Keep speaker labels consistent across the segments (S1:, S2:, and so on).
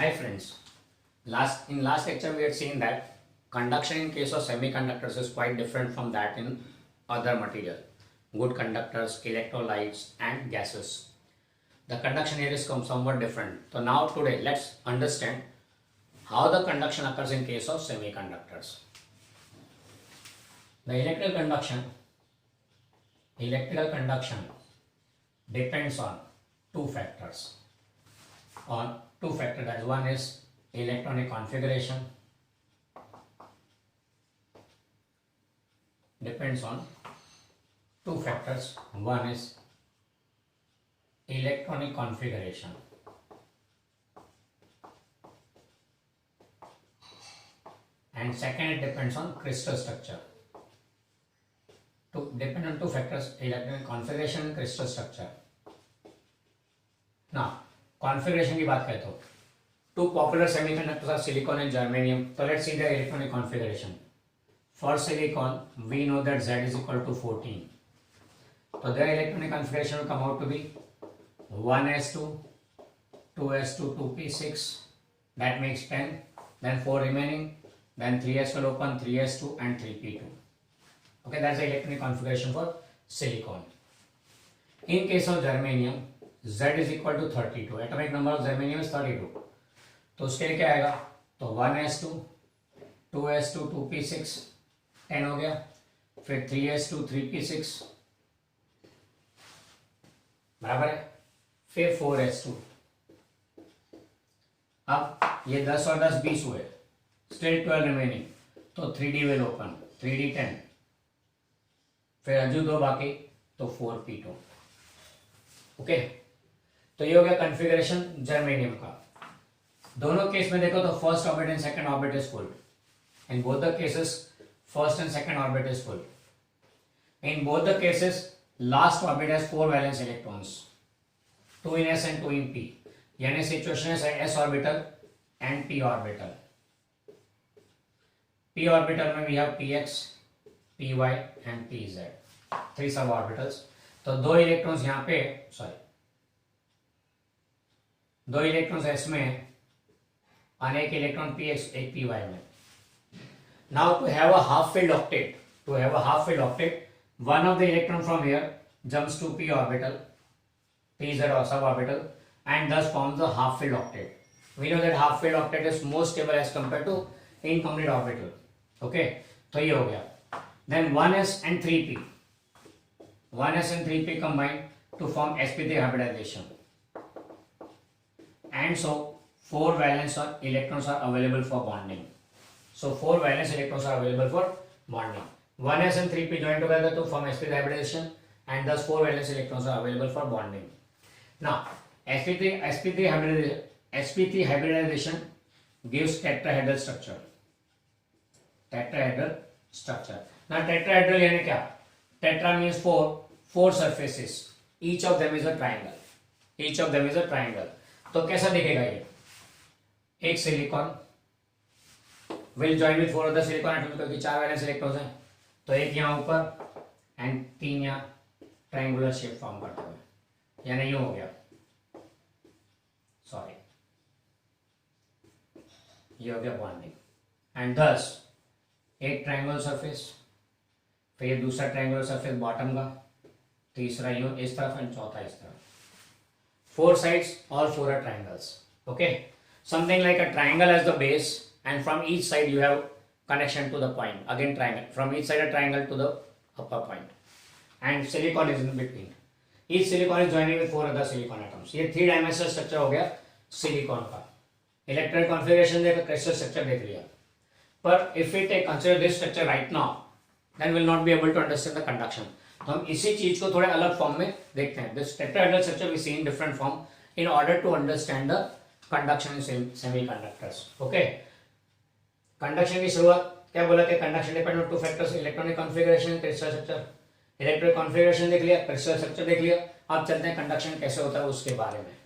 S1: Hi friends, in last lecture we had seen that conduction in case of semiconductors is quite different from that in other material, good conductors, electrolytes and gases. The conduction here is somewhat different. So now today let's understand how the conduction occurs in case of semiconductors. The electrical conduction depends on two factors. That is, one is electronic configuration, depends on two factors. One is electronic configuration and second it depends on crystal structure. Depend on two factors, electronic configuration and crystal structure. Now configuration की बात करें तो two popular semiconductors are silicon and germanium. So let's see the electronic configuration. For silicon, we know that Z is equal to 14. So their electronic configuration will come out to be 1s2, 2s2, 2p6. That makes 10. Then 4 remaining. Then 3s will open, 3s2 and 3p2. Okay, that's the electronic configuration for silicon. In case of germanium, Z is equal to 32. Atomic number of germanium is 32. तो उसके लिए क्या आएगा? तो 1s2, 2s2, 2p6 10 हो गया, फिर 3s2, 3p6 बराबर है, फिर 4s2. अब ये 10 और 10 20 हुए, स्टिल 12 रिमेनिंग, तो 3d विल ओपन, 3d 10, फिर अजू दो बाकी, तो 4p2. ओके, तो ये हो गया कॉन्फ़िगरेशन जर्मेनियम का. दोनों केस में देखो तो first orbit and second orbit is full. In both the cases first and second orbit is full. In both the cases last orbit has 4 valence electrons, 2 in s and 2 in p. यानी situation है s orbital and p orbital. p orbital में we have px, py and pz, 3 sub orbitals. तो दो electrons यहाँ पे, दो electrons s में और एक इलेक्ट्रॉन px, एक py में. Now to have a half filled octet, one of the electron from here jumps to p orbital, pz or suborbital, and thus forms the half filled octet. We know that half filled octet is more stable as compared to incomplete orbital. Okay, तो ये हो गया. Then 1s and 3p combine to form sp3 hybridization, and so 4 valence electrons are available for bonding. So 4 valence electrons are available for bonding. 1s and 3p join together to form sp3 hybridization, and thus 4 valence electrons are available for bonding. Now sp3 hybridization gives tetrahedral structure. Now tetrahedral यानी क्या? Tetra means 4 surfaces. Each of them is a triangle. तो कैसा दिखेगा ये? एक silicon will join with 4 other silicon atoms, क्योंकि 4 valence electrons हैं. तो एक यहाँ ऊपर एंड 3 यहाँ ट्रायंगुलर शेप फॉर्म करते हुए, यानी यूं हो गया, ये हो गया बॉन्डिंग. एंड दस एक ट्रायंगुलर सरफेस, फिर दूसरा ट्रायंगुलर सरफेस बॉटम का, तीसरा यूं इस तरफ एंड चौथा इस तरफ. 4 sides, all 4 are triangles. Okay, something like a triangle as the base, and from each side you have connection to the point. Again triangle, from each side a triangle to the upper point, and silicon is in between. Each silicon is joining with 4 other silicon atoms. ये 3 dimensional structure हो गया silicon का. Electronic configuration देखा, crystal structure देख लिया. पर if we take consider this structure right now, then we'll not be able to understand the conduction. तो हम इसी चीज को थोड़े अलग फॉर्म में देखते हैं. This tetrahedral structure we see in different form in order to understand the conduction in semiconductors. Okay, conduction की शुरुआत क्या बोला कि conduction depend on 2 factors, electronic configuration, crystal structure. Electronic configuration देख लिया, क्रिस्टल स्ट्रक्चर देख लिया. अब चलते हैं कंडक्शन कैसे होता है उसके बारे में.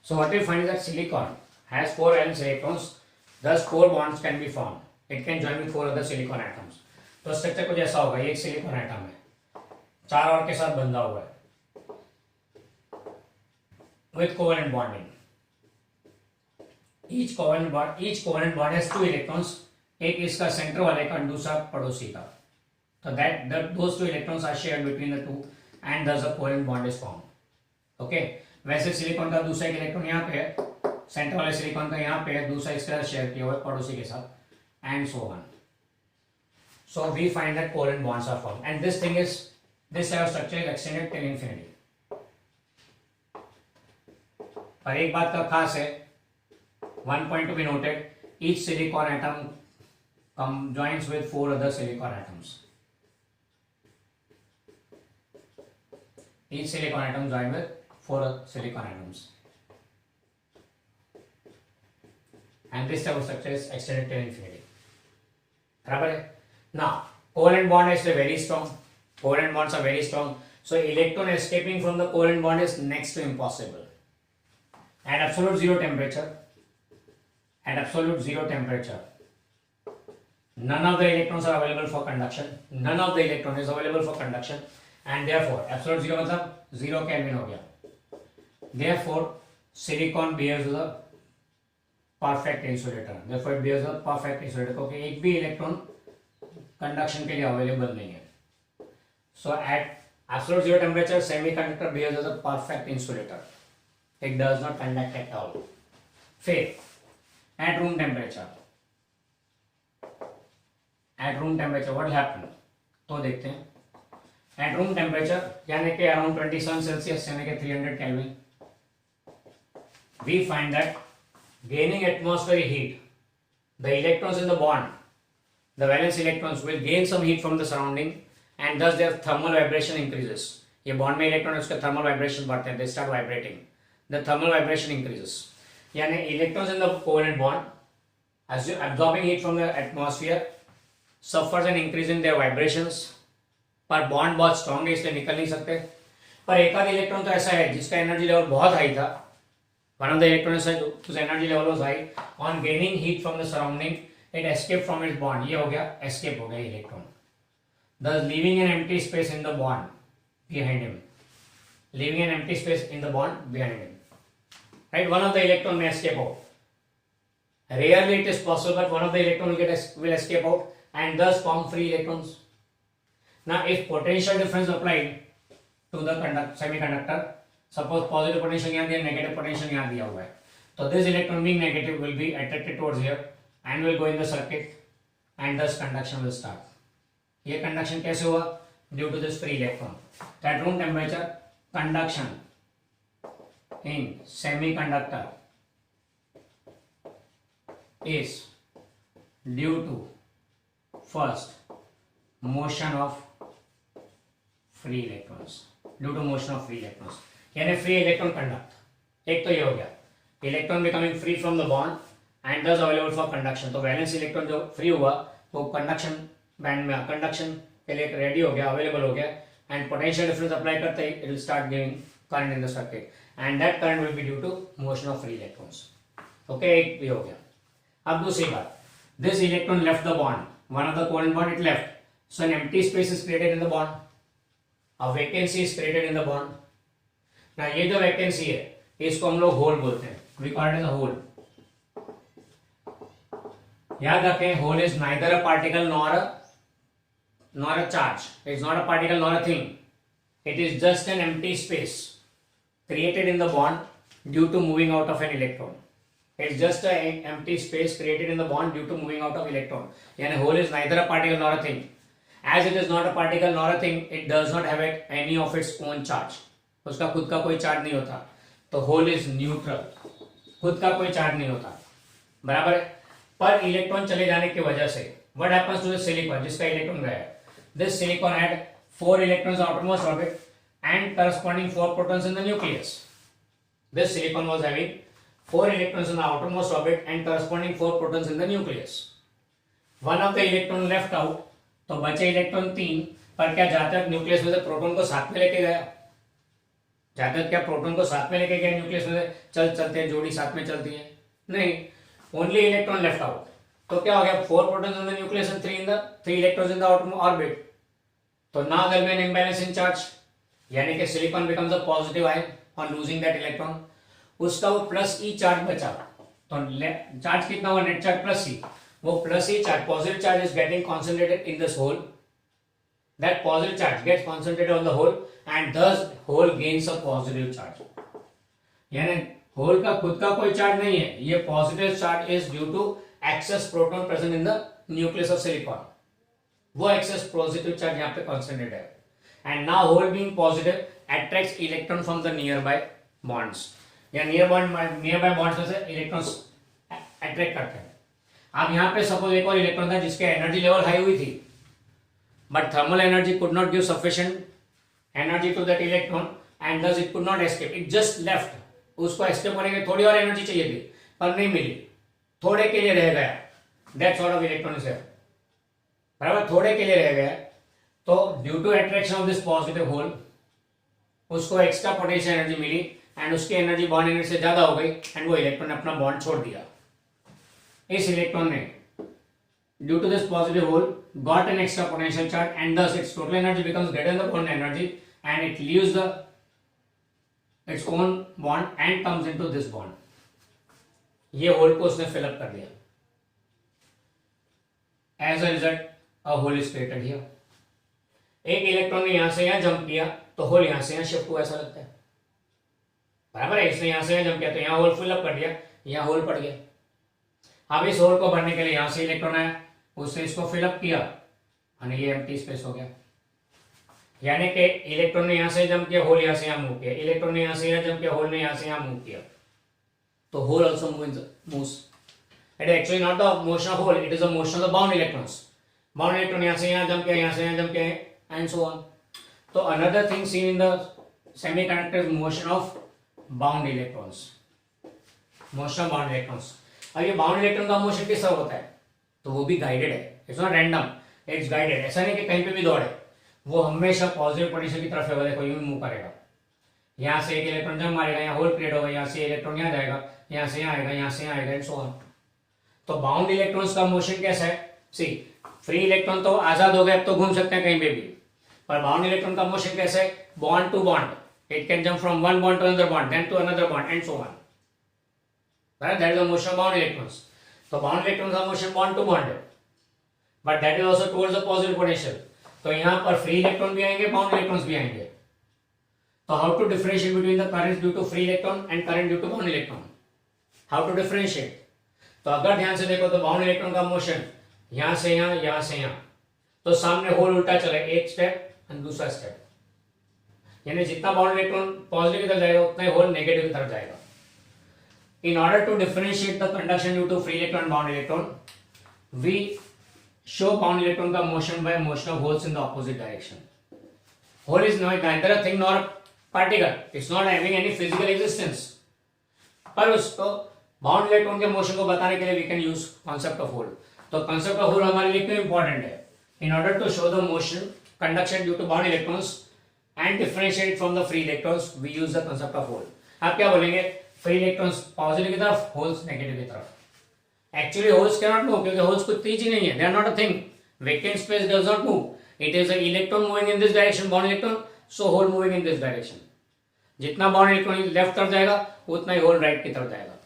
S1: So what we find is that silicon has 4 valence electrons, thus 4 bonds can be formed. It can join with 4 other silicon atoms. तो स्ट्रक्चर कुछ ऐसा होगा, ये एक सिलिकॉन एटम है, 4 और के साथ बंधा हुआ है with covalent bonding. Each covalent bond has 2 electrons. एक इसका सेंटर वाले का, दूसरा पड़ोसी का. So those 2 electrons are shared between the two, and thus a covalent bond is formed. Okay. वैसे सिलिकॉन का दूसरा एक इलेक्ट्रॉन यहाँ पे है, सेंटर वाले सिलिकॉन का यहाँ पे है, दूसरा इसका शेयर किया हुआ है पड़ोसी के साथ, and so on. So we find that covalent bonds are formed, and this type of structure is extended till infinity. पर एक बात का खास है, one point to be noted, each silicon atom joins with 4 other silicon atoms. Each silicon atom joined with 4 silicon atoms. And this type of structure is extended till infinity. बराबर है? Now, covalent bond is very strong. Covalent bonds are very strong. So, electron escaping from the covalent bond is next to impossible. At absolute zero temperature, none of the electrons are available for conduction. None of the electron is available for conduction, and therefore absolute zero मतलब 0 Kelvin हो गया. Therefore, silicon behaves as a perfect insulator. Therefore, it behaves as a perfect insulator क्योंकि एक भी electron conduction के लिए available नहीं है. So at absolute zero temperature, semiconductor behaves as a perfect insulator. It does not conduct at all. फिर at room temperature what will happen? तो देखते हैं. At room temperature यानी कि around 27 Celsius यानी कि 300 Kelvin, we find that gaining atmospheric heat, the electrons in the bond, the valence electrons will gain some heat from the surrounding, and thus their thermal vibration increases. ये bond में electron उसके thermal vibration बढ़ते हैं, they start vibrating. The thermal vibration increases. यानी electrons in the covalent bond absorbing heat from the atmosphere suffers an increase in their vibrations. पर bond बहुत strong है इसलिए निकल नहीं सकते. पर एक आध इलेक्ट्रॉन तो ऐसा है जिसका एनर्जी लेवल बहुत हाई था. One of the electrons whose energy level was high, on gaining heat from the surrounding, it escaped from its bond. ये हो गया escape हो गया electron, thus leaving an empty space in the bond behind him. Right, one of the electron may escape out. Rarely it is possible, but one of the electron will escape out and thus form free electrons. Now, if potential difference applied to the semiconductor, suppose positive potential यहाँ दिया, negative potential यहाँ दिया हुआ है, तो this electron being negative will be attracted towards here and will go in the circuit, and thus conduction will start. ये conduction कैसे हुआ? Due to this free electron. At room temperature, conduction in semiconductor is due to first motion of free electrons. यानी free electron conduct. एक तो ये हो गया, electron becoming free from the bond and thus available for conduction. तो valence electron जो free हुआ तो कंडक्शन बैंड में कंडक्शन के लिए रेडी हो गया, अवेलेबल हो गया, एंड पोटेंशियल डिफरेंस अप्लाई करते ही it will start giving current in the circuit, and that current will be due to motion of free electrons. Okay, एक भी हो गया. अब दूसरी बात, this electron left the bond, one of the covalent bond it left, so an empty space is created in the bond, a vacancy is created in the bond. ना ये जो वैकेंसी है इसको हम लोग होल बोलते हैं, we call it as a hole. याद रखें, hole is neither a particle nor a charge. It is not a particle nor a thing. It is just an empty space created in the bond due to moving out of an electron. It is just an empty space created in the bond due to moving out of electron. Yani whole is neither a particle nor a thing. As it is not a particle nor a thing, it does not have any of its own charge. उसका खुद का कोई charge नहीं होता, तो whole is neutral, खुद का कोई चार्ज नहीं होता. बराबर है. पर इलेक्ट्रॉन चले जाने की वजह से what happens to the silicon, जिसका इलेक्ट्रॉन गया. This silicon had 4 electrons outermost orbit and corresponding 4 protons in the nucleus. This silicon was having 4 electrons in the outermost orbit and corresponding 4 protons in the nucleus. One of the electron left out, तो बचे electron 3, पर क्या जातक nucleus में से proton को साथ में लेके गया? जातक क्या प्रोटॉन को साथ में लेके गया न्यूक्लियस में से? चलते जोड़ी साथ में चलती है? नहीं, ओनली इलेक्ट्रॉन लेफ्ट आउट. तो क्या हो गया, 4 protons in the nucleus and 3 electrons in the outer orbit. तो now there will be an imbalance in charge, यानी कि silicon becomes a positive ion on losing that electron. उसका वो plus E charge बचा, तो चार्ज कितना हुआ, net charge plus E, वो plus E charge, positive charge is getting concentrated in this hole. That positive charge gets concentrated on the hole and thus hole gains a positive charge. यानी hole का खुद का कोई charge नहीं है, ये positive charge is due to excess proton present in the nucleus of silicon. वो excess positive charge यहाँ पे कॉन्सेंट्रेटेड है. And now hole being positive attracts electron from the near by bonds, या नियर बाय बॉन्ड्स में से electrons attract करते हैं. अब यहाँ पे सपोज एक और इलेक्ट्रॉन था जिसके एनर्जी लेवल हाई हुई थी, but thermal energy could not give sufficient energy to that electron and thus it could not escape, it just left. उसको एस्केप करने के थोड़ी और एनर्जी चाहिए थी पर नहीं मिली, थोड़े के लिए रह गया. That sort of electron is बराबर, थोड़े के लिए रह गया. तो due to attraction of this positive hole उसको एक्स्ट्रा पोटेंशियल एनर्जी मिली एंड उसकी एनर्जी बॉन्ड एनर्जी से ज्यादा हो गई एंड वो इलेक्ट्रॉन ने अपना बॉन्ड छोड़ दिया. इस इलेक्ट्रॉन ने due to this positive hole got an extra potential charge and thus its total energy becomes greater than the bond energy and it leaves its own bond and comes into this bond. ये whole को उसने fill up कर दिया. As a result, a hole is created here. एक electron ने यहां से यहां जंप किया तो होल यहां से यहां शिफ्ट हुआ, ऐसा लगता है बराबर है. इसने यहां से यहां जंप किया तो यहां होल फिल अप कर दिया, यहां होल पड़ गया. अब इस होल को भरने के लिए यहां से इलेक्ट्रॉन आया, उसने इसको फिल अप किया और ये एम्प्टी स्पेस हो गया. यानी कि इलेक्ट्रॉन ने यहां से जंप किया, होल यहां से यहां मूव किया, इलेक्ट्रॉन ने यहां से यहां जंप किया, होल ने यहां से यहां मूव किया. तो whole also moves. It is actually not the motion of hole, it is the motion of the bound electrons. Bound electron यहाँ से यहाँ jump किया, यहाँ से यहाँ jump किया, and so on. तो another thing seen in the semiconductor is motion of bound electrons. Motion of bound electrons. अब ये bound electron का motion किस तरह होता है, तो वो भी guided है. It's not random, it's guided. ऐसा नहीं कि कहीं पे भी दौड़े, वो हमेशा पॉजिटिव पोटेंशियल की तरफ है, देखो यूं मूव करेगा. यहाँ से एक इलेक्ट्रॉन जंप मारेगा, यहाँ होल क्रिएट होगा, यहाँ से इलेक्ट्रॉन यहाँ जाएगा, यहाँ से यहाँ आएगा, यहाँ से यहाँ आएगा, एंड सो ऑन. तो बाउंड इलेक्ट्रॉन्स का मोशन कैसा है, सी फ्री इलेक्ट्रॉन तो आजाद हो गए, अब तो घूम सकते हैं कहीं पे भी, पर बाउंड इलेक्ट्रॉन का मोशन कैसा है, bond to bond. It can jump from one bond to another bond, then to another bond, and so on. That is the motion of bound electrons. तो बाउंड इलेक्ट्रॉन का motion bond to bond है, but that is also towards the positive potential. तो यहाँ पर free electron भी आएंगे, bound electrons भी आएंगे. तो how to differentiate between the current due to free electron and current due to bound electron, how to differentiate. तो अगर ध्यान से देखो तो बाउंड इलेक्ट्रॉन का मोशन यहां से यहां, यहां से यहां, तो सामने होल उल्टा चले, एक स्टेप और दूसरा स्टेप. यानी जितना बाउंड इलेक्ट्रॉन पॉजिटिव की तरफ जाएगा उतना ही होल नेगेटिव की तरफ जाएगा. In order to differentiate the conduction due to free electron bound electron, we show bound electron का motion by motion of holes in the opposite direction. Hole is neither a thing nor a particle. It's not having any physical existence. पर उसको bound electron के motion को बताने के लिए we can use concept of hole. तो concept of hole हमारे लिए क्यों इंपॉर्टेंट है, in order to show the motion conduction due to bound electrons and differentiate from the free electrons, we use the concept of hole. आप क्या बोलेंगे, free electrons positive की तरफ, होल्स नेगेटिव की तरफ. Actually, holes cannot move क्योंकि holes कुछ चीज ही नहीं है. They are not a thing. Vacant space does not move. It is an electron moving in this direction, bound electron, so hole moving in this direction. जितना bound electron left तरफ जाएगा उतना ही hole right की तरफ जाएगा.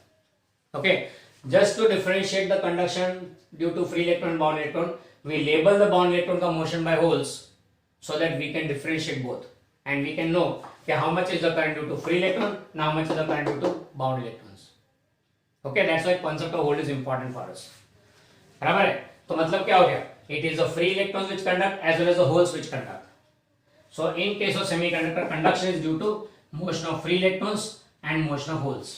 S1: Okay. Just to differentiate the conduction due to free electron and bound electron, we label the bound electron का motion by holes so that we can differentiate both and we can know कि how much is the current due to free electron and how much is the current due to bound electrons. Okay, that's why concept of hole is important for us. बराबर है. तो मतलब क्या हो गया, it is the free electrons which conduct as well as the holes which conduct. So in case of semiconductor, conduction is due to motion of free electrons and motion of holes.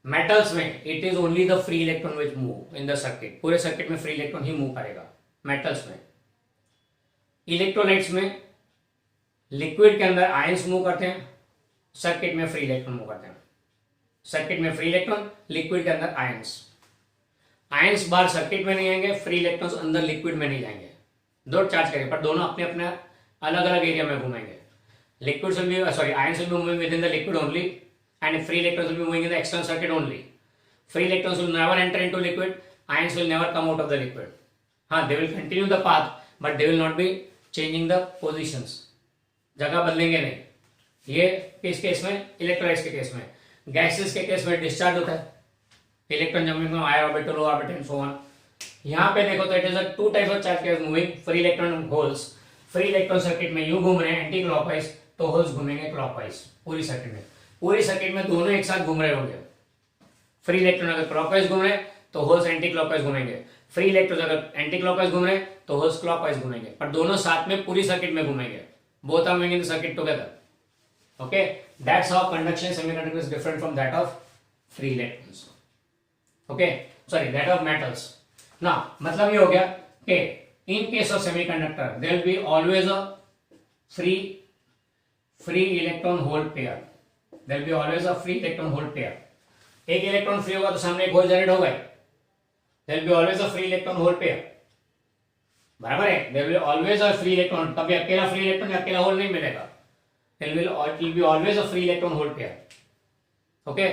S1: Metals में it is only the free electron which move in the circuit. पूरे circuit में free electron ही move करेगा metals में. Electrolytes में liquid के अंदर ions move करते हैं, सर्किट में फ्री इलेक्ट्रॉन मूव करते हैं. सर्किट में फ्री इलेक्ट्रॉन, लिक्विड के अंदर आयंस. आयंस बाहर सर्किट में नहीं आएंगे, फ्री इलेक्ट्रॉन्स अंदर लिक्विड में नहीं जाएंगे. दो चार्ज करेंगे पर दोनों अपने अपने अलग अलग एरिया में घूमेंगे. Liquid will be ions will be moving with in the liquid only and free electrons will be moving in the external circuit only. Free electrons will never enter into liquid. Ions will never come out of the liquid. हाँ, they will continue the path, but they will not be changing the positions. जगह बदलेंगे नहीं. ये किस case में? Electrolytes के case में. Gases के केस में डिस्चार्ज होता है. Electron jumping high orbital, low orbital and so on. यहाँ पे देखो तो it is a to types of charge carriers moving. Free electron holes. Free electron circuit में यूं घूम रहे हैं एंटी क्लॉकवाइज, तो होल्स घूमेंगे क्लॉकवाइज. पूरी सर्किट में, पूरी सर्किट में दोनों एक साथ घूम रहे होंगे. फ्री इलेक्ट्रॉन अगर क्लॉकवाइज घूम रहे हैं तो होल्स एंटी क्लॉकवाइज घूमेंगे. फ्री इलेक्ट्रॉन अगर एंटी क्लॉकवाइज घूम रहे हैं तो होल्स क्लॉकवाइज घूमेंगे, पर दोनों साथ में पूरी सर्किट में घूमेंगे. Both are moving in the circuit together. Okay, that's how conduction semiconductor is different from that of free electrons. Okay, sorry, that of metals. ना मतलब ये हो गया कि in case of semiconductor there will be always a free electron hole pair. There will be always a free electron hole pair. एक electron free होगा तो सामने एक होल जनरेट होगा. There will be always a free electron hole pair. बराबर है. There will always a free electron. कभी अकेला फ्री इलेक्ट्रॉन या अकेला होल नहीं मिलेगा. There will be always a free electron hole pair. Okay,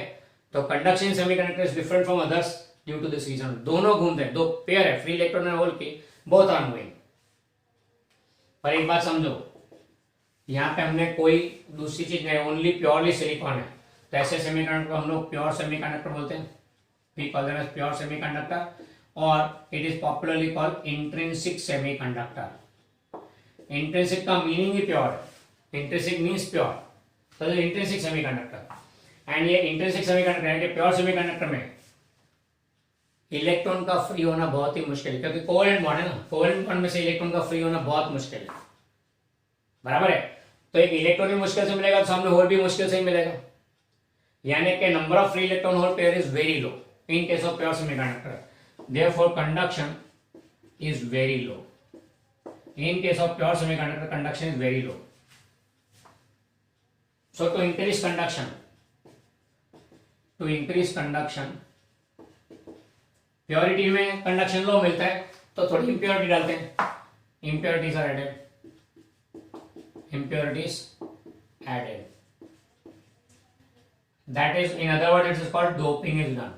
S1: तो conduction semiconductor is different from others due to this reason. दोनों घूमते हैं, दो पेयर है फ्री इलेक्ट्रॉन एंड होल की, बोथ आर मूविंग. पर एक बात समझो, यहाँ पे हमने कोई दूसरी चीज नहीं, ओनली प्योरली सिलिकॉन है. तो ऐसे सेमीकंडक्टर को हम लोग प्योर सेमीकंडक्टर बोलते हैं. We call them as pure semiconductor, और it is popularly called intrinsic semiconductor. Intrinsic का मीनिंग ही प्योर है. इंट्रिंसिक मीन्स प्योर, तो इंट्रिंसिक सेमीकंडक्टर. एंड ये इंट्रिंसिक सेमीकंडक्टर यानी कि प्योर सेमीकंडक्टर में इलेक्ट्रॉन का फ्री होना बहुत ही मुश्किल है, क्योंकि कोवेलेंट बॉन्ड है ना. कोवेलेंट बॉन्ड में से इलेक्ट्रॉन का फ्री होना बहुत मुश्किल है. बराबर है. तो एक इलेक्ट्रॉन भी मुश्किल से मिलेगा तो सामने होल भी मुश्किल से ही मिलेगा. यानी कि number of free electron hole pair is very low in case of pure semiconductor. Therefore conduction is very low. In case of pure semiconductor conduction is very low. So to increase conduction, purity में conduction low मिलता है तो थोड़ी impurity डालते हैं. impurities are added. That is, in other words, it is called doping is done.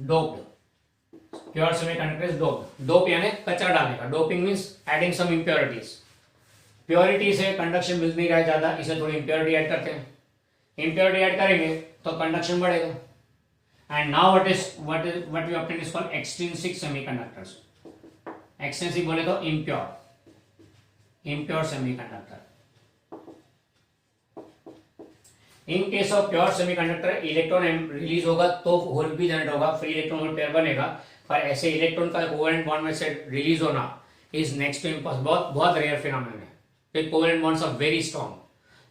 S1: Doped. Pure semiconductor is doped. Dope यानी कचरा डालने का. Doping means adding some impurities. Purity से कंडक्शन मिल नहीं रहा है ज्यादा, इसे थोड़ी impurity ऐड करते हैं. Impurity ऐड करेंगे तो कंडक्शन बढ़ेगा. And now what we obtain is called extrinsic semiconductors. Extrinsic बोले तो impure semiconductor. In case of pure semiconductor, electron release होगा तो होल भी जनरेट होगा, फ्री इलेक्ट्रॉन होल पेयर बनेगा. पर ऐसे इलेक्ट्रॉन का कोवेलेंट बॉन्ड में से रिलीज होना इज नेक्स्ट टू इम्पॉसिबल. बहुत रेयर फिनोमेनन है. Covalent bonds are very strong,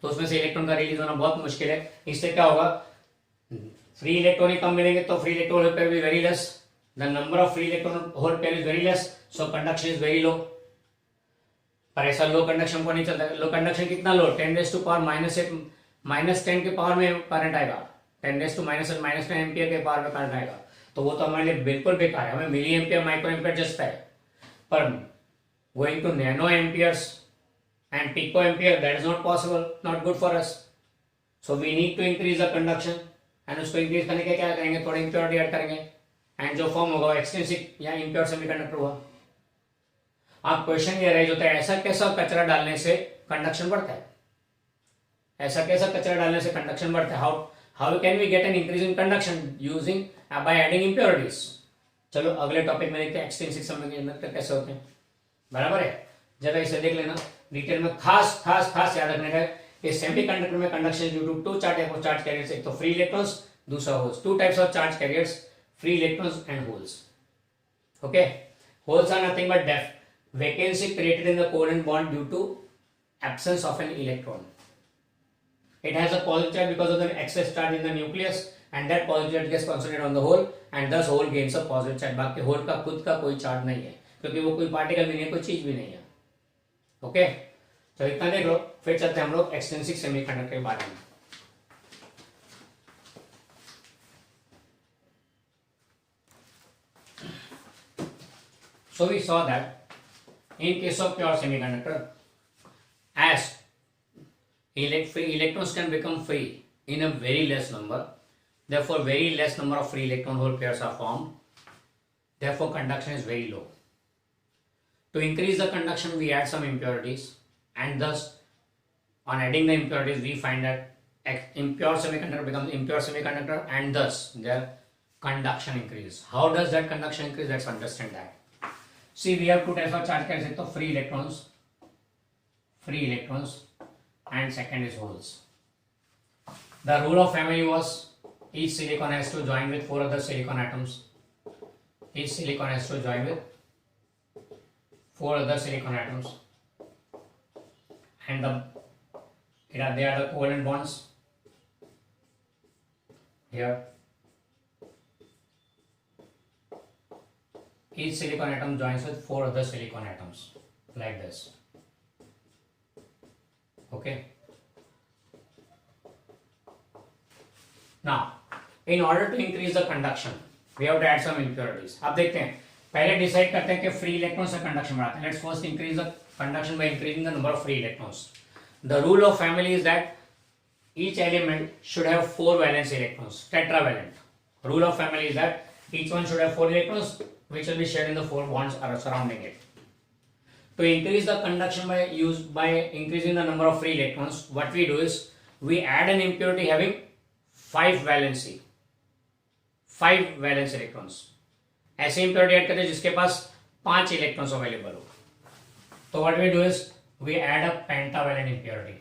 S1: तो उसमें से इलेक्ट्रॉन का रिलीज होना बहुत मुश्किल है. इससे क्या होगा, फ्री इलेक्ट्रॉन ही कम मिलेंगे तो फ्री इलेक्ट्रॉन होल पेयर भी very less. The number of free electron hole pair is very less, so conduction is very लो. पर ऐसा लो कंडक्शन को नहीं चलता. लो कंडक्शन कितना लो, 10⁻⁻⁸ -10 के पावर में करंट आएगा. 10⁻⁻⁻10 एम्पियर के पावर में करंट आएगा. तो वो तो हमारे लिए बिल्कुल बेकार है. हमें milli ampere micro ampere just है. पर going to nano amperes and pico ampere, that is not possible, not good for us. So we need to increase the conduction. And उसको इंक्रीज करने के क्या करेंगे, थोड़ी इंप्योरिटी ऐड करेंगे. एंड जो फॉर्म होगा एक्सट्रिंसिक या इंप्योर सेमीकंडक्टर हुआ. आप क्वेश्चन ये राइज होता है, ऐसा कैसा कचरा डालने से कंडक्शन बढ़ता है. ऐसा कैसा कचरा डालने से कंडक्शन बढ़ता है. How can we get an increase in conduction using by adding impurities. चलो अगले टॉपिक में देखते हैं एक्सट्रिंसिक सेमीकंडक्टर कैसे होते हैं. बराबर है. जरा इसे देख लेना डिटेल में. खास याद रखने का कि सेमीकंडक्टर में conduction due to two type of charge carriers. एक तो फ्री इलेक्ट्रॉन्स, दूसरा holes. Two types of charge carriers, free electrons and holes. Okay, holes are nothing but vacancy created in the covalent bond due to absence of an electron. It has a positive charge because of the excess charge in the nucleus, and that positive charge gets concentrated on the hole, and thus hole gains a positive charge. बाकी whole का खुद का कोई charge नहीं है, क्योंकि वो कोई पार्टिकल भी नहीं है, कोई चीज भी नहीं है. ओके, तो इतना देख लो. फिर चलते हैं हम लोग एक्सट्रिंसिक सेमीकंडक्टर के बारे में. So we saw that in case of pure semiconductor, as electrons can become free in a very less number, Therefore, very less number of free electron hole pairs are formed. Therefore, conduction is very low. To increase the conduction, we add some impurities, and thus, on adding the impurities, we find that impure semiconductor becomes impure semiconductor, and thus their conduction increases. How does that conduction increase? Let's understand that. See, we have two types of charge carriers, so free electrons, and second is holes. The rule of family was each silicon has to join with 4 other silicon atoms. Each silicon has to join with 4 other silicon atoms, and they are the covalent bonds here. Each silicon atom joins with 4 other silicon atoms like this. Okay. Now, in order to increase the conduction, we have to add some impurities. अब देखते हैं, पहले decide करते हैं कि free electron से conduction बढ़ाते हैं. Let's first increase the conduction by increasing the number of free electrons. The rule of family is that each element should have 4 valence electrons, tetravalent. Rule of family is that each one should have 4 electrons, which will be shared in the 4 bonds surrounding it. To increase the conduction by increasing the number of free electrons, what we do is we add an impurity having 5 valence electrons. ऐसे impurity add करते हैं जिसके पास 5 electrons available हो. तो what we do is we add a pentavalent impurity.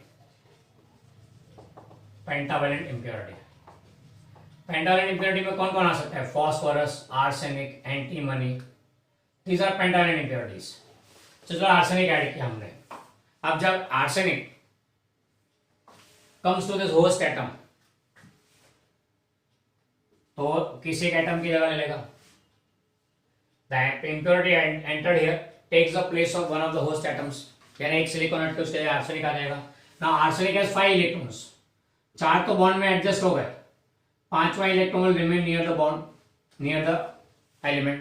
S1: Pentavalent impurity में कौन कौन आ सकता है? Phosphorus, arsenic, antimony. These are pentavalent impurities. चलो आर्सेनिक ऐड किया हमने. अब जब arsenic comes to this host atom, तो किसी एक एटम की जगह ले लेगा. The impurity entered here takes the place of one of the host atoms. यानी एक सिलिकॉन हट के उसके लिए आर्सेनिक आ जाएगा. Now arsenic has 5 electrons. 4 तो बॉन्ड में एडजस्ट हो गए. 5वां electron will remain near the bond, near the element.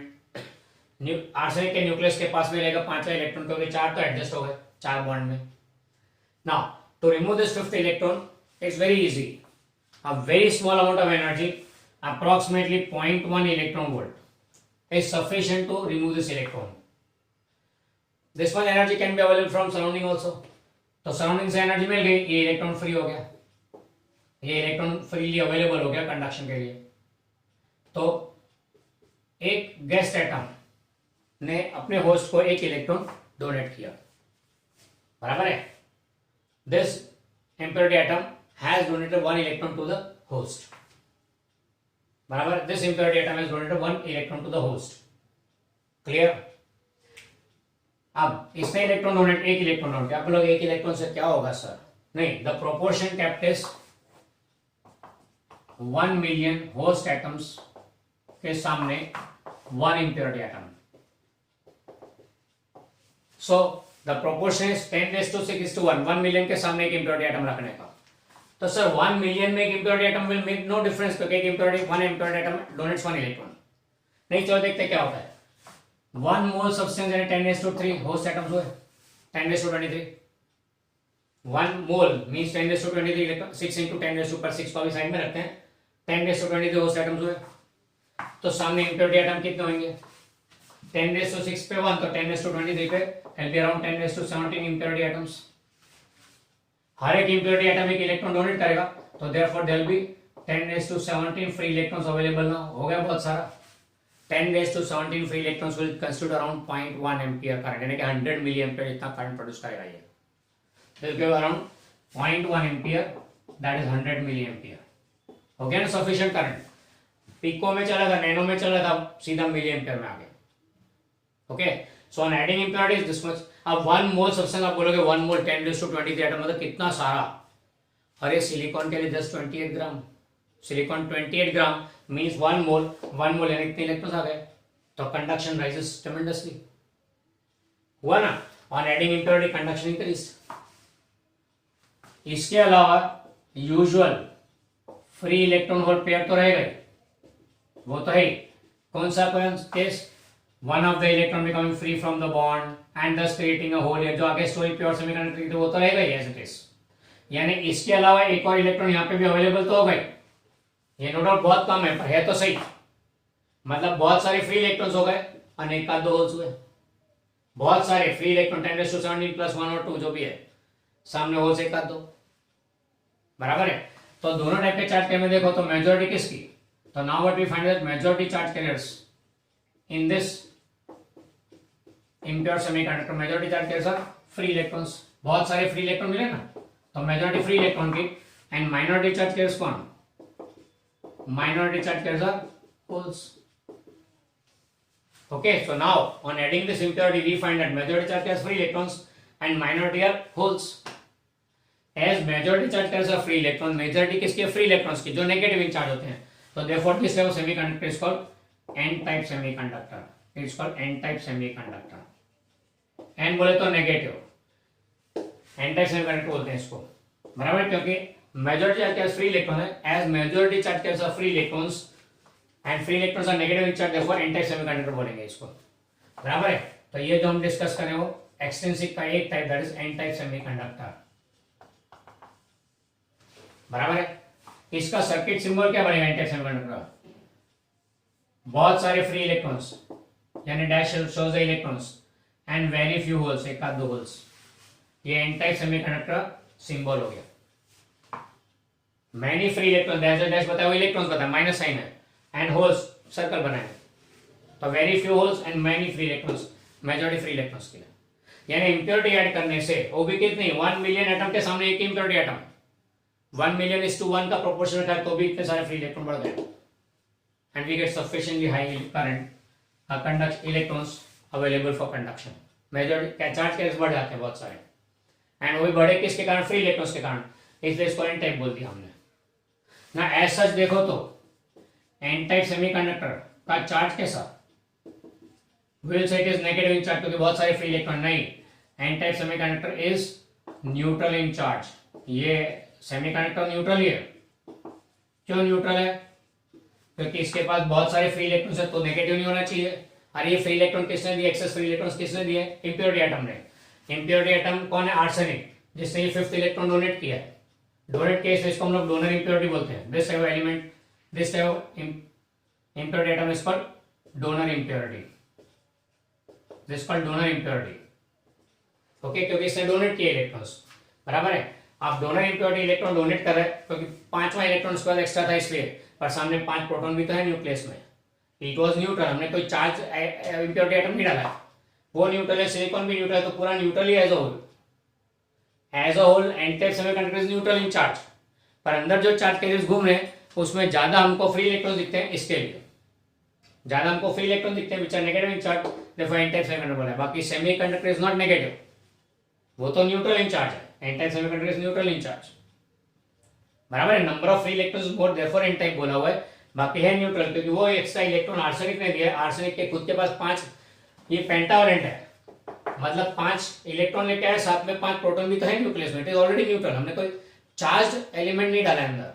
S1: Arsenic के न्यूक्लियस के पास में लेगा 5वां इलेक्ट्रॉन, क्योंकि 4 तो एडजस्ट हो गए 4 बॉन्ड में. Now to remove this 5th electron, it's very easy. A very small amount of energy, approximately 0.1 electron volt, is sufficient to remove this electron. This much energy can be available from surrounding also. तो surrounding से energy मिल गई, ये electron free हो गया, ये electron freely available हो गया conduction के लिए. तो एक गेस्ट एटम ने अपने होस्ट को एक इलेक्ट्रॉन डोनेट किया, बराबर है. This impurity atom has donated 1 electron to the host. बराबर, this impurity atom has donated 1 electron to the host. Clear? अब इसने इलेक्ट्रॉन डोनेट, एक इलेक्ट्रॉन डोनेट किया. आप लोग एक इलेक्ट्रॉन से क्या होगा सर? नहीं, the proportion kept is 1 million host atoms के सामने 1 impurity atom. So the proportion is 10⁻⁶ 1 million के सामने एक impurity atom रखने का. तो सर 1 मिलियन में एक impurity atom will make no difference, क्योंकि एक impurity atom donates 1 electron. नहीं, चलो देखते क्या होता है. 1 मोल सब्सटेंस यानी 10⁻³ होस्ट एटम्स हुए 10⁻23. 1 मोल मींस 10⁻23 इलेक्ट्रॉन, 6 × 10⁻⁶ को भी साइड में रखते हैं. 10⁻23 होस्ट एटम्स हुए, तो सामने impurity atom कितने होंगे? 10⁻⁶ पे 1, तो 10⁻23 पे will be around 10⁻17 impurity atoms. हर एक impurity atom एक इलेक्ट्रॉन डोनेट करेगा, तो therefore there will be 10⁻17 free electrons available now. हो गया बहुत सारा. 10⁻17 free electrons will constitute around 0.1 ampere current, यानी कि 100 मिली एम्पियर इतना करंट प्रोड्यूस करेगा ये. It will give around 0.1 ampere, that is 100 milli ampere. हो गया ना सफिशिएंट करंट. पिको में चला था, नैनो में चला था, सीधा मिली एम्पियर में आ गया. Okay, so on adding impurities this much. अब 1 मोल सब्सटेंस आप बोलोगे 1 मोल 10⁻23 एटम मतलब कितना सारा. अरे सिलिकॉन के लिए जस्ट 28 ग्राम. सिलिकॉन 28 ग्राम मींस 1 मोल यानी कितने इलेक्ट्रॉन्स आ गए. तो कंडक्शन राइजेस ट्रेमेंडसली. हुआ ना. On adding impurity conduction increase. इसके अलावा usual free electron hole pair तो रहेगा ही, वो तो है. कौन सा case? One of the electron becoming free from the bond and दस क्रिएटिंग अ होल. जो आगे स्टोरी प्योर सेमीकंडक्टर की वो तो रहेगा ही एज इट इज. यानी इसके अलावा एक और इलेक्ट्रॉन यहाँ पे भी अवेलेबल तो हो गए. ये नो डाउट बहुत कम है, पर है तो सही। मतलब बहुत सारे फ्री इलेक्ट्रॉन्स हो गए और एक आध दो होल्स हुए। बहुत सारे फ्री इलेक्ट्रॉन 10⁻17 + 1 और 2 जो भी है, सामने होल्स एक आध दो, बराबर है। तो दोनों टाइप के चार्ज कैरियर में देखो तो मेजॉरिटी किसकी, तो now what we find that majority charge carriers in this impure semiconductor, majority charge carriers are free electrons. बहुत सारे फ्री इलेक्ट्रॉन मिले ना, तो मेजॉरिटी फ्री इलेक्ट्रॉन की। एंड माइनॉरिटी चार्ज कैरियर्स कौन, minority charge carriers are holes. Okay, so now on adding this impurity we find that majority charge carriers free electrons and minority are holes. As majority charge carriers are free electrons, majority किसके free electrons की, जो negative in charge होते हैं, so therefore this type of semiconductor is called n-type semiconductor. It's called n-type semiconductor. n बोले तो negative, n-type semiconductor बोलते हैं इसको, बराबर, क्योंकि majority charge carriers free electron है, as majority charge carriers are free electrons and free electrons are negative in charge, therefore n-type semiconductor बोलेंगे इसको, बराबर है। तो ये जो हम डिस्कस करें वो एक्सट्रिंसिक का एक type, that is n-type semiconductor, बराबर है। इसका सर्किट सिंबल क्या बनेगा n-type semiconductor का, बहुत सारे फ्री इलेक्ट्रॉन्स, यानी dash shows the electrons and very few holes, एक आध दो होल्स, ये n-type semiconductor सिंबल हो गया। मैनी फ्री इलेक्ट्रॉन, डैश बताया, वो इलेक्ट्रॉन्स बताया, माइनस साइन है, एंड होल्स सर्कल बनाए, तो very few holes and many free electrons, majority free electrons के लिए। यानी इंप्योरिटी ऐड करने से वो भी कितनी, 1 मिलियन एटम के सामने एक इंप्योरिटी एटम, 1 मिलियन/1 का प्रोपोर्शन था, तो भी इतने सारे फ्री इलेक्ट्रॉन बढ़ गए, and we get sufficiently high current conduct electrons available for conduction. Majority charge carriers बढ़ जाते हैं बहुत सारे, एंड वो भी बढ़े किसके कारण, फ्री इलेक्ट्रॉन्स के कारण, इसलिए इसको एन टाइप बोल दिया हमने ना। एज सच देखो तो एन टाइप सेमीकंडक्टर का चार्ज कैसा, will say it is negative in charge, क्योंकि बहुत सारे फ्री इलेक्ट्रॉन, नहीं, N type semiconductor is neutral in charge. ये सेमीकंडक्टर न्यूट्रल ही है, क्यों न्यूट्रल है, क्योंकि इसके पास बहुत सारे फ्री इलेक्ट्रॉन्स है, तो नेगेटिव नहीं होना चाहिए। और ये फ्री इलेक्ट्रॉन किसने दिए, एक्सेस फ्री इलेक्ट्रॉन्स किसने दिए, इंप्योरिटी एटम ने। इंप्योरिटी एटम कौन है, आर्सेनिक, जिसने ये 5th इलेक्ट्रॉन डोनेट किया है, डोनेट केस में इसको हम लोग डोनर इंप्योरिटी बोलते हैं। This type of element, this type of impurity atom is called donor impurity, this called donor impurity. Okay, क्योंकि इसने डोनेट किए इलेक्ट्रॉन्स, बराबर है। आप डोनर इंप्योरिटी इलेक्ट्रॉन डोनेट कर रहे हैं, क्योंकि 5वां इलेक्ट्रॉन उसके बाद एक्स्ट्रा था इसलिए, पर सामने 5 प्रोटॉन भी तो है न्यूक्लियस में, इट वॉज न्यूट्रल, हमने कोई चार्ज इंप्योरिटी एटम नहीं डाला, वो न्यूट्रल है, सिलिकॉन भी न्यूट्रल है, तो पूरा न्यूट्रल ही as a whole. As a whole N type semiconductor is neutral in charge, पर अंदर जो चार्ज कैरियर्स घूम रहे हैं उसमें ज्यादा हमको फ्री इलेक्ट्रॉन दिखते हैं, इसके लिए ज्यादा हमको फ्री इलेक्ट्रॉन दिखते हैं which are negative in charge, देखो एन-टाइप सेमीकंडक्टर है। बाकी सेमीकंडक्टर इज नॉट नेगेटिव, वो तो न्यूट्रल इन चार्ज है, N type semiconductor is neutral in charge, बराबर है। Number of free electrons more, therefore N type बोला हुआ है, बाकी है न्यूट्रल, क्योंकि वो एक्स्ट्रा इलेक्ट्रॉन आर्सेनिक ने दिया है, आर्सेनिक के खुद के पास 5, ये पेंटावलेंट है, मतलब 5 इलेक्ट्रॉन लेके आए, साथ में 5 प्रोटॉन भी तो है न्यूक्लियस में, इट इज ऑलरेडी न्यूट्रल, हमने कोई चार्ज एलिमेंट नहीं डाला अंदर,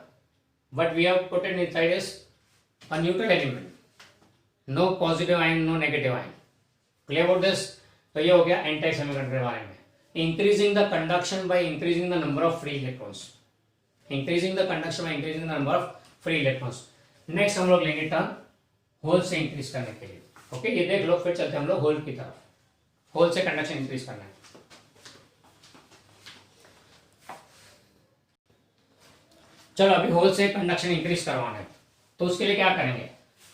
S1: but we have put it inside is a neutral element, no positive ion, no negative ion, clear about this. तो ये हो गया एन-टाइप सेमीकंडक्टर के बारे में। Increasing the conduction by increasing the number of free electrons, increasing the conduction by increasing the number of free electrons. Next हम लोग लेंगे टर्म होल से इंक्रीज करने के लिए। ओके, ये देख लो, फिर चलते हम लोग होल की तरफ, होल से कंडक्शन इंक्रीज करना है। चलो अभी होल से कंडक्शन इंक्रीज करवाना है, तो उसके लिए क्या करेंगे,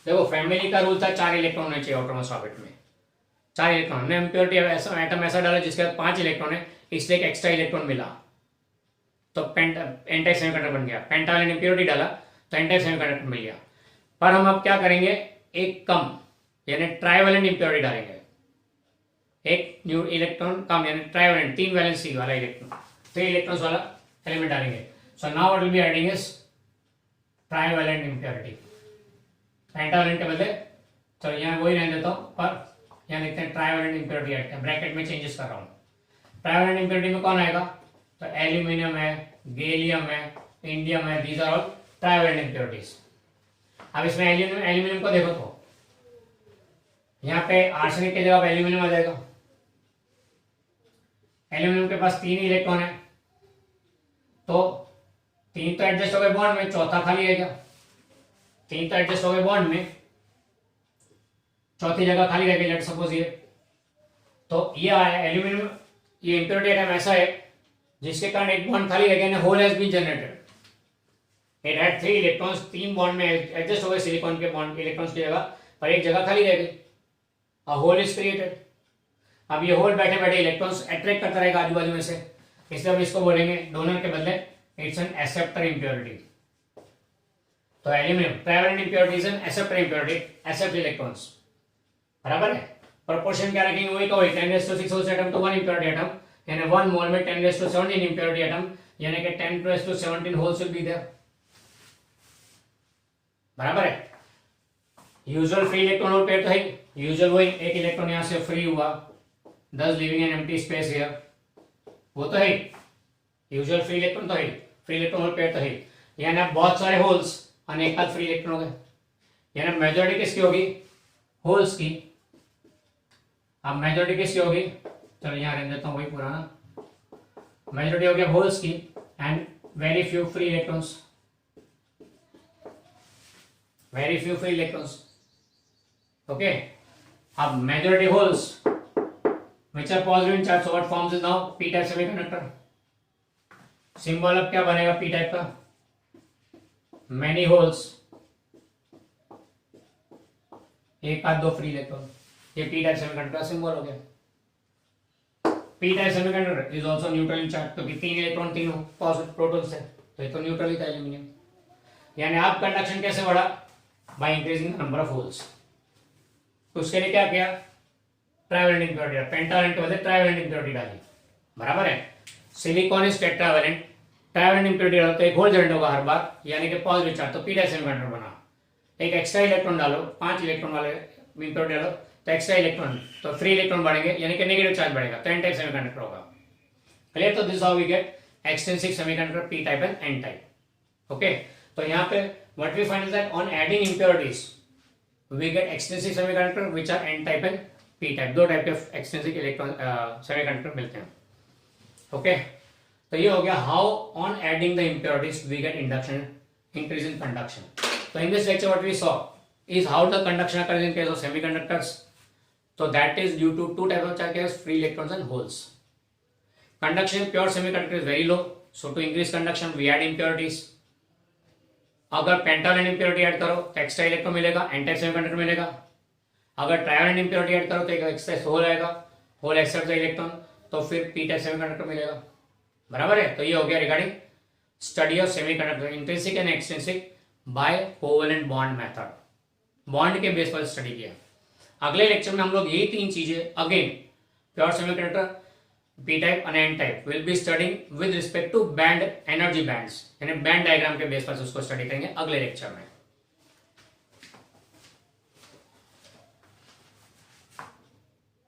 S1: देखो फैमिली का रूल था 4 इलेक्ट्रॉन होने चाहिए ऑटोमस ऑर्बिट में, 4 इलेक्ट्रॉन, हमने इम्प्योरिटी एटम ऐसा डाला जिसके बाद 5 इलेक्ट्रॉन है, इसलिए एक एक्स्ट्रा इलेक्ट्रॉन मिला, तो एन-टाइप सेमीकंडक्टर बन गया। पेंटावलेंट इम्प्योरिटी डाला तो एन-टाइप सेमीकंडक्टर मिल गया। पर हम अब क्या करेंगे, एक कम यानी ट्राइवेलेंट इम्प्योरिटी डालेंगे, एक न्यू इलेक्ट्रॉन कम यानी ट्राइवेलेंट, 3 वैलेंसी वाला इलेक्ट्रॉन, 3 इलेक्ट्रॉन्स वाला एलिमेंट डालेंगे। So now what will be adding is trivalent impurity, pentavalent के बदले, चलो यहाँ वही रहने देता हूँ, पर यहाँ लिखते हैं ट्राइवेलेंट इम्प्योरिटी ऐड कर, ब्रैकेट में चेंजेस कर रहा हूँ। ट्राइवेलेंट इम्प्योरिटी में कौन आएगा, तो एल्यूमिनियम है, गैलियम है, इंडियम है, these are all trivalent impurities. अब इसमें एल्यूमिनियम को देखो तो यहाँ पे आर्सेनिक की जगह एल्यूमिनियम आ जाएगा, एल्यूमिनियम के पास 3 इलेक्ट्रॉन है, तो 3 तो एडजस्ट हो गए बॉन्ड में, चौथा खाली है क्या, 3 तो एडजस्ट हो गए बॉन्ड में, चौथी जगह खाली रह गई लेट सपोज ये। तो ये एल्यूमिनियम, ये इम्प्योरिटी एटम ऐसा है जिसके कारण एक बॉन्ड खाली रह गया, hole has been generated. It had 3 electrons, 3 bond में एडजस्ट हो गए सिलिकॉन के बॉन्ड इलेक्ट्रॉन्स की जगह, पर एक जगह खाली रह गई, अ होल इज क्रिएटेड। अब ये होल बैठे बैठे इलेक्ट्रॉन्स अट्रैक्ट करता रहेगा आजू बाजू में से, इसलिए हम इसको बोलेंगे डोनर के बदले इट्स एन एक्सेप्टर इम्प्योरिटी। तो aluminium trivalent impurity is an acceptor impurity, accept electrons, बराबर है। प्रोपोर्शन क्या रखेंगे, वही का वही, 10⁻⁶ holes atom to 1 impurity atom, यानी 1 मोल में 10⁻17 इम्प्योरिटी एटम, यानी कि 10⁻17 होल्स विल बी देयर, बराबर है। Usual free electron hole pair तो है, यूजुअल वही, एक इलेक्ट्रॉन यहां से फ्री हुआ, thus leaving an empty space here, वो तो है यूजुअल फ्री इलेक्ट्रॉन तो है, फ्री इलेक्ट्रॉन होल पेयर तो है, यानी अब बहुत सारे होल्स और एक आध फ्री इलेक्ट्रॉन हो गए, यानी मेजॉरिटी किसकी होगी, होल्स की। अब मेजॉरिटी किसकी होगी, चलो यहां रहने देता हूं वही पुराना, मेजॉरिटी हो गया होल्स की and very few free electrons, very few free electrons, okay. अब majority holes which are positive in charge, so what forms is now p type semiconductor। symbol अब क्या बनेगा p type का, many holes, एक आध दो free electron, ये p type semiconductor का सिंबल हो गया। p type semiconductor is also neutral in charge, क्योंकि 3 इलेक्ट्रॉन तीनों पॉजिटिव प्रोटॉन्स है, तो ये तो न्यूट्रल ही था एल्यूमिनियम। यानी आप कंडक्शन कैसे बढ़ा, by increasing number of holes. तो उसके लिए क्या किया, ट्राइवेलेंट इम्प्योरिटी, पेंटावेलेंट के बदले ट्राइवेलेंट इम्प्योरिटी डाली, बराबर है। Silicon is tetravalent, trivalent impurity डालो तो एक होल जनरेट होगा हर बार, यानी कि पॉजिटिव चार्ज, तो पी टाइप सेमीकंडक्टर बना। एक एक्स्ट्रा इलेक्ट्रॉन डालो, 5 इलेक्ट्रॉन वाले इम्प्योरिटी डालो तो एक्स्ट्रा इलेक्ट्रॉन, तो फ्री इलेक्ट्रॉन बढ़ेंगे, यानी कि नेगेटिव चार्ज बढ़ेगा, तो एन टाइप सेमीकंडक्टर होगा, क्लियर। तो this how we get extensive semiconductor P type and N type, okay. तो यहाँ पे what we find is that on adding impurities we get extensive semiconductor which are N type and P type, दो type के extensive electron semiconductor मिलते हैं, okay. तो ये हो गया how on adding the impurities we get induction, increase in conduction. तो in this lecture what we saw is how the conduction occurs in case of semiconductors, so that is due to two types of charges, free electrons and holes. Conduction in pure semiconductor is very low, so to increase conduction we add impurities। अगर pentavalent impurity add करो तो extra electron मिलेगा, N type semiconductor मिलेगा। अगर trivalent impurity add करो तो एक extra whole आएगा, होल एक्सेप्ट द इलेक्ट्रॉन, तो फिर पी टाइप सेमीकंडक्टर मिलेगा, बराबर है। तो ये हो गया regarding study of semiconductor intrinsic and extrinsic by covalent bond method, bond के बेस पर स्टडी किया। अगले लेक्चर में हम लोग यही 3 चीजें again pure semiconductor, P type और N type will be studying with respect to band energy bands, यानी बैंड डायग्राम के बेस पर उसको स्टडी करेंगे अगले लेक्चर में।